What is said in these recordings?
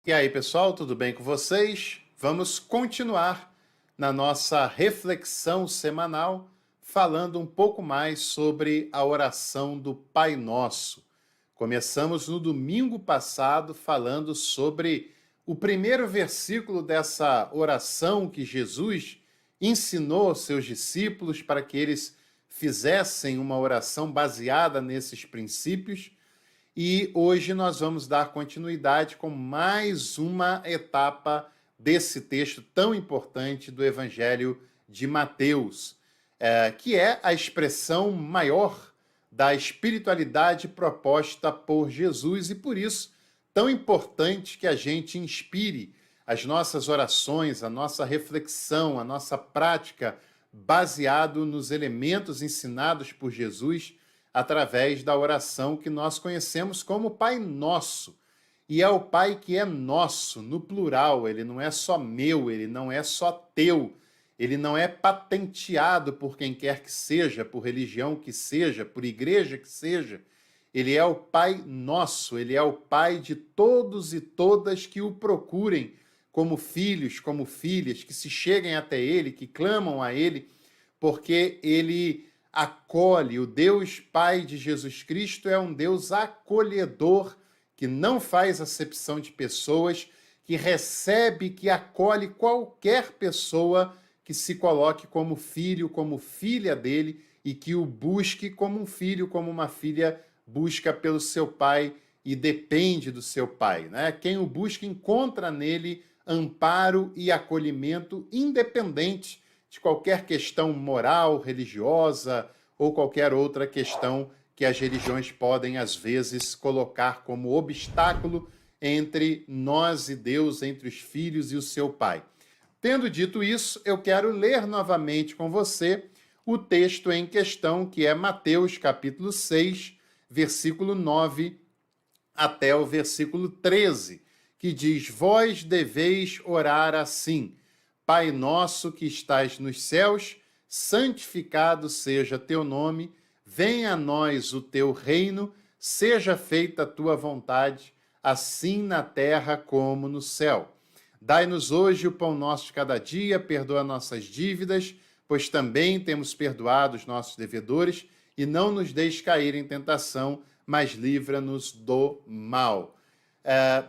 E aí, pessoal, tudo bem com vocês? Vamos continuar na nossa reflexão semanal, falando um pouco mais sobre a oração do Pai Nosso. Começamos no domingo passado falando sobre o primeiro versículo dessa oração que Jesus ensinou aos seus discípulos para que eles fizessem uma oração baseada nesses princípios. E hoje nós vamos dar continuidade com mais uma etapa desse texto tão importante do Evangelho de Mateus, que é a expressão maior da espiritualidade proposta por Jesus e por isso tão importante que a gente inspire as nossas orações, a nossa reflexão, a nossa prática baseado nos elementos ensinados por Jesus através da oração que nós conhecemos como Pai Nosso. E é o Pai que é nosso, no plural, ele não é só meu, ele não é só teu, ele não é patenteado por quem quer que seja, por religião que seja, por igreja que seja. Ele é o Pai Nosso, ele é o Pai de todos e todas que o procurem como filhos, como filhas, que se cheguem até ele, que clamam a ele, porque ele acolhe. O Deus Pai de Jesus Cristo é um Deus acolhedor, que não faz acepção de pessoas, que recebe, que acolhe qualquer pessoa que se coloque como filho, como filha dele, e que o busque como um filho, como uma filha busca pelo seu pai e depende do seu pai, né? Quem o busca encontra nele amparo e acolhimento, independente de qualquer questão moral, religiosa ou qualquer outra questão que as religiões podem, às vezes, colocar como obstáculo entre nós e Deus, entre os filhos e o seu Pai. Tendo dito isso, eu quero ler novamente com você o texto em questão, que é Mateus, capítulo 6, versículo 9 até o versículo 13, que diz: Vós deveis orar assim: Pai nosso que estais nos céus, santificado seja teu nome, venha a nós o teu reino, seja feita a tua vontade, assim na terra como no céu. Dai-nos hoje o pão nosso de cada dia, perdoa nossas dívidas, pois também temos perdoado os nossos devedores, e não nos deixes cair em tentação, mas livra-nos do mal.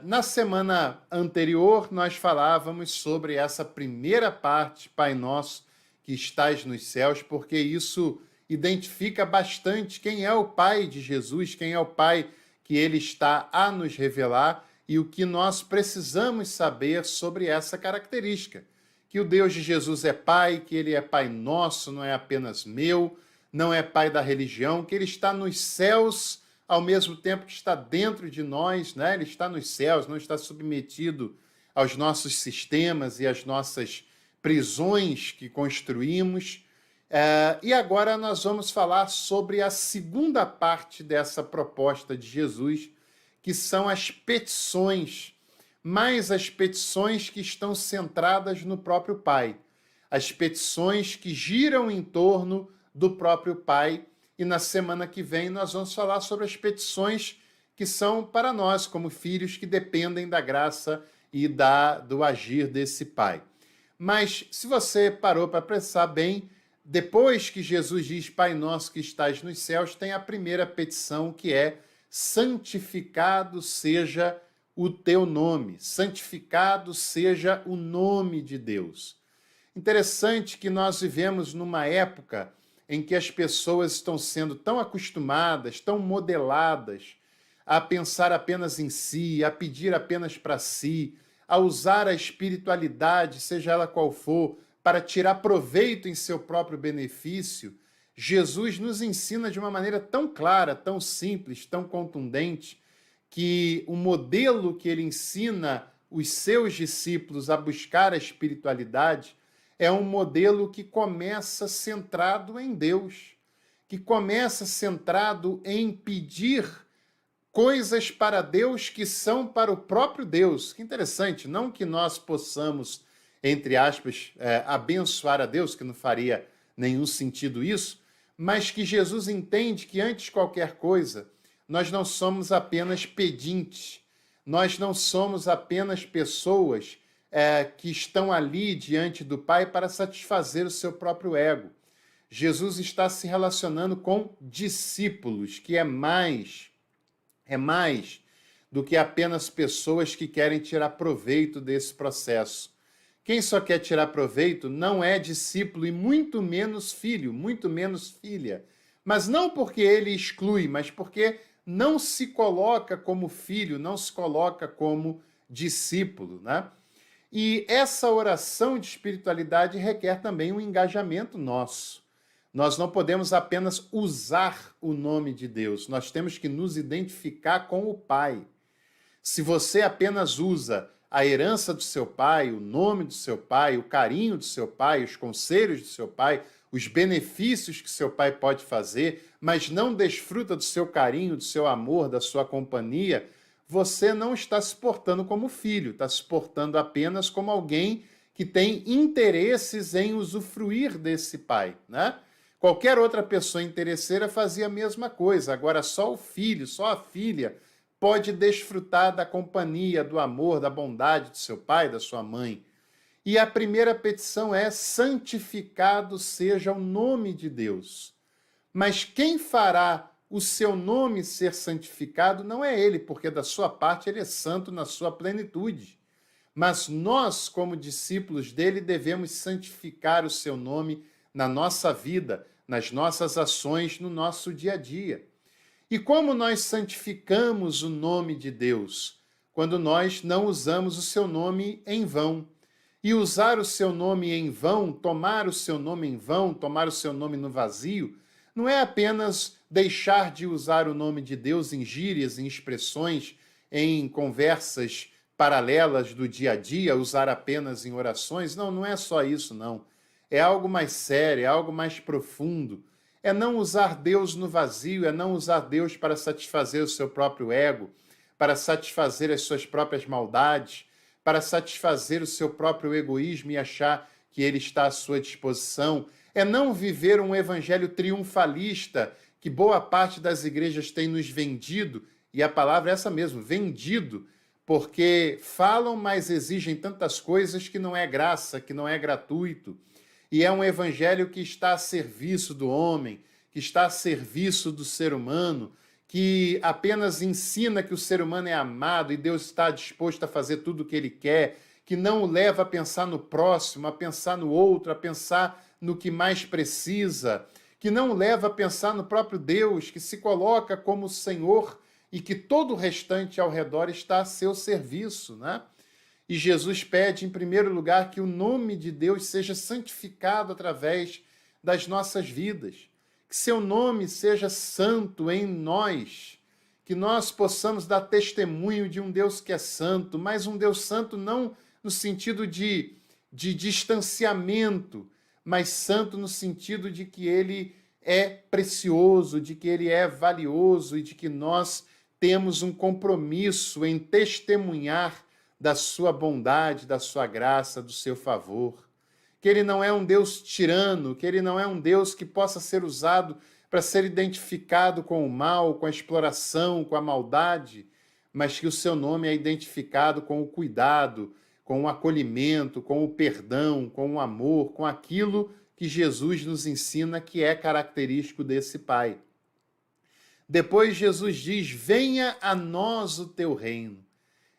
Na semana anterior, nós falávamos sobre essa primeira parte, Pai Nosso, que estás nos céus, porque isso identifica bastante quem é o Pai de Jesus, quem é o Pai que ele está a nos revelar e o que nós precisamos saber sobre essa característica. Que o Deus de Jesus é Pai, que ele é Pai nosso, não é apenas meu, não é Pai da religião, que ele está nos céus ao mesmo tempo que está dentro de nós, né? Ele está nos céus, não está submetido aos nossos sistemas e às nossas prisões que construímos. E agora nós vamos falar sobre a segunda parte dessa proposta de Jesus, que são as petições, mas as petições que estão centradas no próprio Pai, as petições que giram em torno do próprio Pai. E na semana que vem nós vamos falar sobre as petições que são para nós, como filhos que dependem da graça e do agir desse Pai. Mas se você parou para pensar bem, depois que Jesus diz Pai Nosso que estás nos céus, tem a primeira petição, que é: santificado seja o teu nome, santificado seja o nome de Deus. Interessante que nós vivemos numa época em que as pessoas estão sendo tão acostumadas, tão modeladas a pensar apenas em si, a pedir apenas para si, a usar a espiritualidade, seja ela qual for, para tirar proveito em seu próprio benefício. Jesus nos ensina de uma maneira tão clara, tão simples, tão contundente, que o modelo que ele ensina os seus discípulos a buscar a espiritualidade é um modelo que começa centrado em Deus, que começa centrado em pedir coisas para Deus que são para o próprio Deus. Que interessante, não que nós possamos, entre aspas, abençoar a Deus, que não faria nenhum sentido isso, mas que Jesus entende que antes de qualquer coisa, nós não somos apenas pedintes, Nós não somos apenas pessoas que estão ali diante do Pai para satisfazer o seu próprio ego. Jesus está se relacionando com discípulos, que é mais do que apenas pessoas que querem tirar proveito desse processo. Quem só quer tirar proveito não é discípulo e muito menos filho, muito menos filha. Mas não porque ele exclui, mas porque não se coloca como filho, não se coloca como discípulo, né? E essa oração de espiritualidade requer também um engajamento nosso. Nós não podemos apenas usar o nome de Deus, nós temos que nos identificar com o Pai. Se você apenas usa a herança do seu pai, o nome do seu pai, o carinho do seu pai, os conselhos do seu pai, os benefícios que seu pai pode fazer, mas não desfruta do seu carinho, do seu amor, da sua companhia, você não está se portando como filho, está se portando apenas como alguém que tem interesses em usufruir desse pai, né? Qualquer outra pessoa interesseira fazia a mesma coisa, agora só o filho, só a filha pode desfrutar da companhia, do amor, da bondade do seu pai, da sua mãe. E a primeira petição é: santificado seja o nome de Deus. Mas quem fará o seu nome ser santificado não é ele, porque da sua parte ele é santo na sua plenitude. Mas nós, como discípulos dele, devemos santificar o seu nome na nossa vida, nas nossas ações, no nosso dia a dia. E como nós santificamos o nome de Deus? Quando nós não usamos o seu nome em vão. E usar o seu nome em vão, tomar o seu nome em vão, tomar o seu nome no vazio, não é apenas deixar de usar o nome de Deus em gírias, em expressões, em conversas paralelas do dia a dia, usar apenas em orações. Não, não é só isso, não. É algo mais sério, é algo mais profundo. É não usar Deus no vazio, é não usar Deus para satisfazer o seu próprio ego, para satisfazer as suas próprias maldades, para satisfazer o seu próprio egoísmo e achar que ele está à sua disposição. É não viver um evangelho triunfalista que boa parte das igrejas tem nos vendido, e a palavra é essa mesmo, vendido, porque falam, mas exigem tantas coisas que não é graça, que não é gratuito. E é um evangelho que está a serviço do homem, que está a serviço do ser humano, que apenas ensina que o ser humano é amado e Deus está disposto a fazer tudo o que ele quer, que não o leva a pensar no próximo, a pensar no outro, a pensar no que mais precisa, que não o leva a pensar no próprio Deus, que se coloca como Senhor e que todo o restante ao redor está a seu serviço, né? E Jesus pede, em primeiro lugar, que o nome de Deus seja santificado através das nossas vidas, que seu nome seja santo em nós, que nós possamos dar testemunho de um Deus que é santo, mas um Deus santo não no sentido de distanciamento, mas santo no sentido de que ele é precioso, de que ele é valioso e de que nós temos um compromisso em testemunhar da sua bondade, da sua graça, do seu favor. Que ele não é um Deus tirano, que ele não é um Deus que possa ser usado para ser identificado com o mal, com a exploração, com a maldade, mas que o seu nome é identificado com o cuidado, com o acolhimento, com o perdão, com o amor, com aquilo que Jesus nos ensina que é característico desse Pai. Depois Jesus diz: venha a nós o teu reino.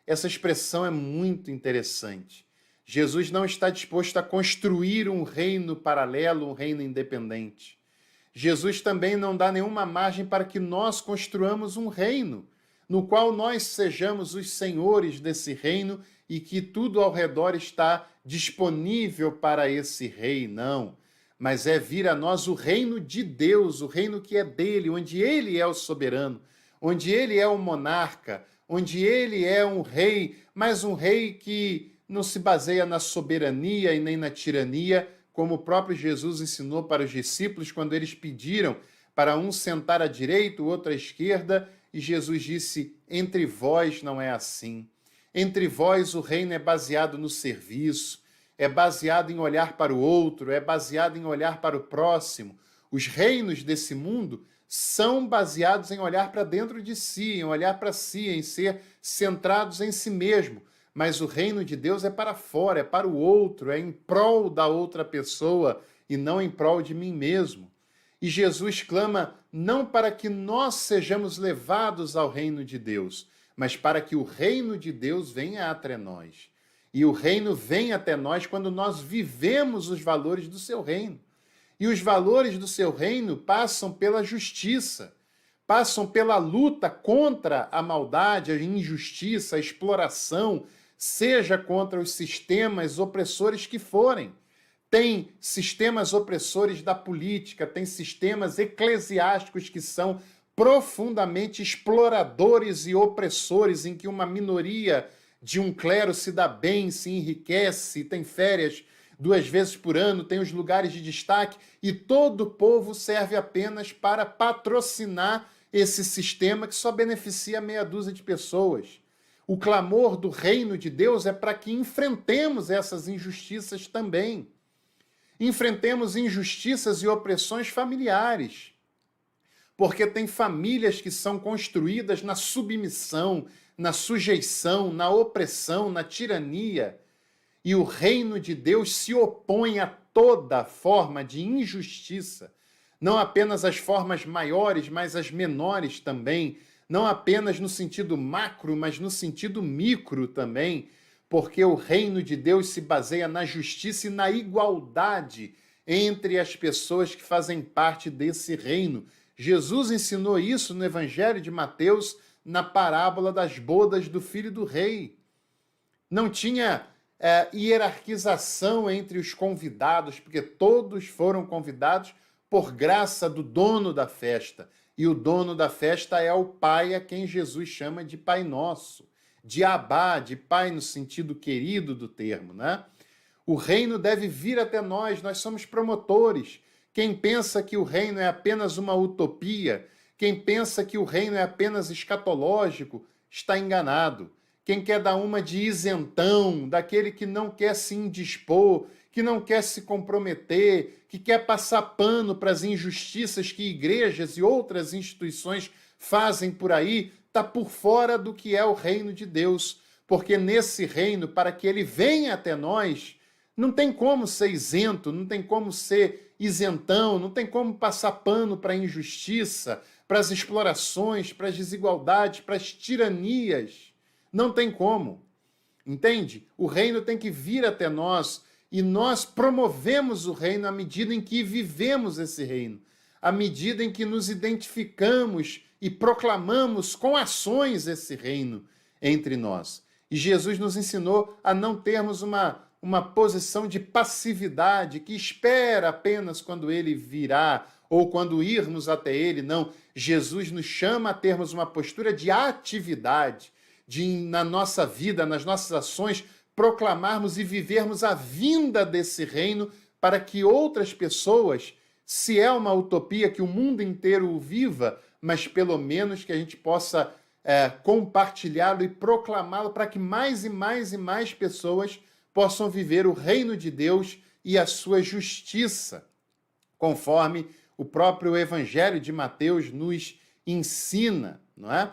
Essa expressão é muito interessante. Jesus não está disposto a construir um reino paralelo, um reino independente. Jesus também não dá nenhuma margem para que nós construamos um reino, no qual nós sejamos os senhores desse reino e que tudo ao redor está disponível para esse rei, não. Mas é vir a nós o reino de Deus, o reino que é dele, onde ele é o soberano, onde ele é o monarca, onde ele é um rei, mas um rei que não se baseia na soberania e nem na tirania, como o próprio Jesus ensinou para os discípulos quando eles pediram para um sentar à direita, o outro à esquerda, e Jesus disse: entre vós não é assim. Entre vós o reino é baseado no serviço, é baseado em olhar para o outro, é baseado em olhar para o próximo. Os reinos desse mundo são baseados em olhar para dentro de si, em olhar para si, em ser centrados em si mesmo. Mas o reino de Deus é para fora, é para o outro, é em prol da outra pessoa e não em prol de mim mesmo. E Jesus clama não para que nós sejamos levados ao reino de Deus, mas para que o reino de Deus venha até nós. E o reino vem até nós quando nós vivemos os valores do seu reino. E os valores do seu reino passam pela justiça, passam pela luta contra a maldade, a injustiça, a exploração, seja contra os sistemas opressores que forem. Tem sistemas opressores da política, tem sistemas eclesiásticos que são profundamente exploradores e opressores, em que uma minoria de um clero se dá bem, se enriquece, tem férias 2 vezes por ano, tem os lugares de destaque, e todo o povo serve apenas para patrocinar esse sistema que só beneficia meia dúzia de pessoas. O clamor do reino de Deus é para que enfrentemos essas injustiças também. Enfrentemos injustiças e opressões familiares, porque tem famílias que são construídas na submissão, na sujeição, na opressão, na tirania, e o reino de Deus se opõe a toda forma de injustiça, não apenas as formas maiores, mas as menores também, não apenas no sentido macro, mas no sentido micro também, porque o reino de Deus se baseia na justiça e na igualdade entre as pessoas que fazem parte desse reino. Jesus ensinou isso no Evangelho de Mateus, na parábola das bodas do filho do rei. Não tinha hierarquização entre os convidados, porque todos foram convidados por graça do dono da festa. E o dono da festa é o Pai, a quem Jesus chama de Pai Nosso, de Abá, de Pai no sentido querido do termo, né? O reino deve vir até nós, nós somos promotores. Quem pensa que o reino é apenas uma utopia, quem pensa que o reino é apenas escatológico, está enganado. Quem quer dar uma de isentão, daquele que não quer se indispor, que não quer se comprometer, que quer passar pano para as injustiças que igrejas e outras instituições fazem por aí, está por fora do que é o reino de Deus. Porque nesse reino, para que ele venha até nós, não tem como ser isento, não tem como ser isentão, não tem como passar pano para a injustiça, para as explorações, para as desigualdades, para as tiranias. Não tem como. Entende? O reino tem que vir até nós e nós promovemos o reino à medida em que vivemos esse reino, à medida em que nos identificamos e proclamamos com ações esse reino entre nós. E Jesus nos ensinou a não termos uma posição de passividade que espera apenas quando ele virá ou quando irmos até ele. Não, Jesus nos chama a termos uma postura de atividade, de na nossa vida, nas nossas ações, proclamarmos e vivermos a vinda desse reino para que outras pessoas, se é uma utopia que o mundo inteiro o viva, mas pelo menos que a gente possa compartilhá-lo e proclamá-lo para que mais e mais e mais pessoas possam viver o reino de Deus e a sua justiça, conforme o próprio Evangelho de Mateus nos ensina, não é?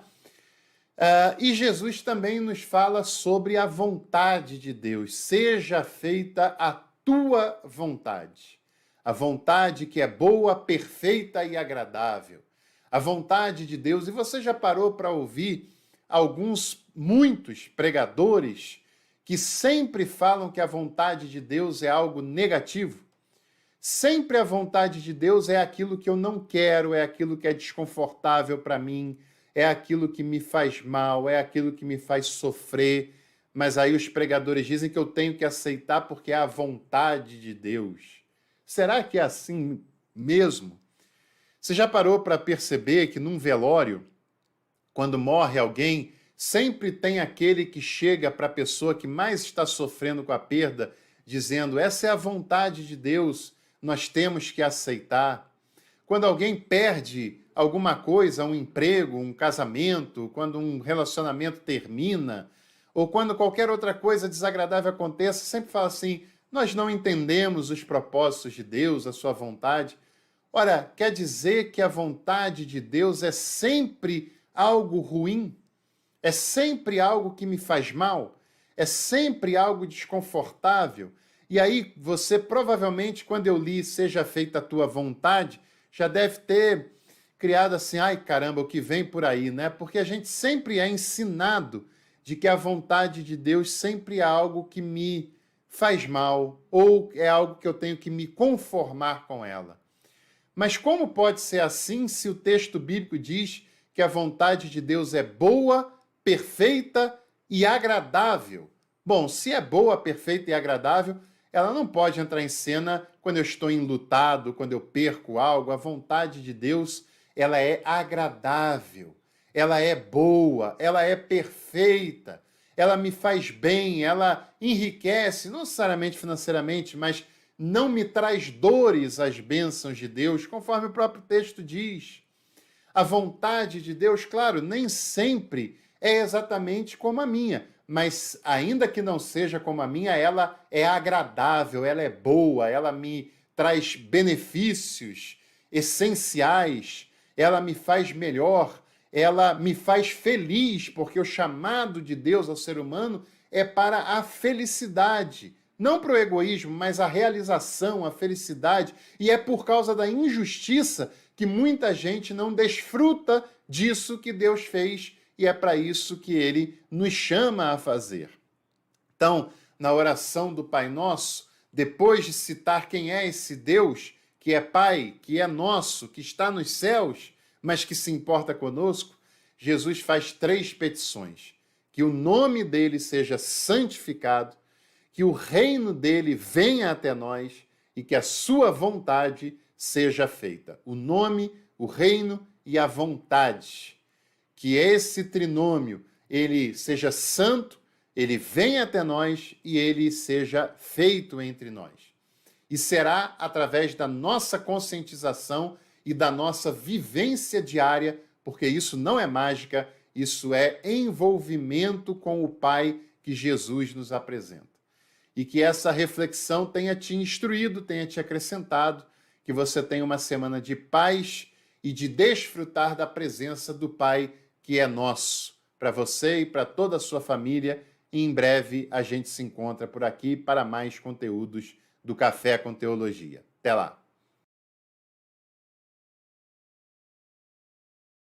E Jesus também nos fala sobre a vontade de Deus. Seja feita a tua vontade. A vontade que é boa, perfeita e agradável. A vontade de Deus. E você já parou para ouvir muitos pregadores que sempre falam que a vontade de Deus é algo negativo? Sempre a vontade de Deus é aquilo que eu não quero, é aquilo que é desconfortável para mim, é aquilo que me faz mal, é aquilo que me faz sofrer. Mas aí os pregadores dizem que eu tenho que aceitar porque é a vontade de Deus. Será que é assim mesmo? Você já parou para perceber que num velório, quando morre alguém, sempre tem aquele que chega para a pessoa que mais está sofrendo com a perda, dizendo: essa é a vontade de Deus, nós temos que aceitar. Quando alguém perde alguma coisa, um emprego, um casamento, quando um relacionamento termina, ou quando qualquer outra coisa desagradável aconteça, sempre fala assim: nós não entendemos os propósitos de Deus, a sua vontade. Ora, quer dizer que a vontade de Deus é sempre algo ruim? É sempre algo que me faz mal? É sempre algo desconfortável? E aí, você provavelmente, quando eu li Seja Feita a Tua Vontade, já deve ter criado assim, ai caramba, o que vem por aí, né? Porque a gente sempre é ensinado de que a vontade de Deus sempre é algo que me faz mal, ou é algo que eu tenho que me conformar com ela. Mas como pode ser assim se o texto bíblico diz que a vontade de Deus é boa, perfeita e agradável? Bom, se é boa, perfeita e agradável, ela não pode entrar em cena quando eu estou enlutado, quando eu perco algo. A vontade de Deus, ela é agradável, ela é boa, ela é perfeita, ela me faz bem, ela enriquece, não necessariamente financeiramente, mas não me traz dores as bênçãos de Deus, conforme o próprio texto diz. A vontade de Deus, claro, nem sempre é exatamente como a minha, mas ainda que não seja como a minha, ela é agradável, ela é boa, ela me traz benefícios essenciais, ela me faz melhor, ela me faz feliz, porque o chamado de Deus ao ser humano é para a felicidade. Não para o egoísmo, mas a realização, a felicidade. E é por causa da injustiça que muita gente não desfruta disso que Deus fez, e é para isso que ele nos chama a fazer. Então, na oração do Pai Nosso, depois de citar quem é esse Deus, que é Pai, que é nosso, que está nos céus, mas que se importa conosco, Jesus faz 3 petições: que o nome dele seja santificado, que o reino dele venha até nós e que a sua vontade seja feita. O nome, o reino e a vontade. Que esse trinômio, ele seja santo, ele venha até nós e ele seja feito entre nós. E será através da nossa conscientização e da nossa vivência diária, porque isso não é mágica, isso é envolvimento com o Pai que Jesus nos apresenta. E que essa reflexão tenha te instruído, tenha te acrescentado, que você tenha uma semana de paz e de desfrutar da presença do Pai que é nosso, para você e para toda a sua família. E em breve a gente se encontra por aqui para mais conteúdos do Café com Teologia. Até lá!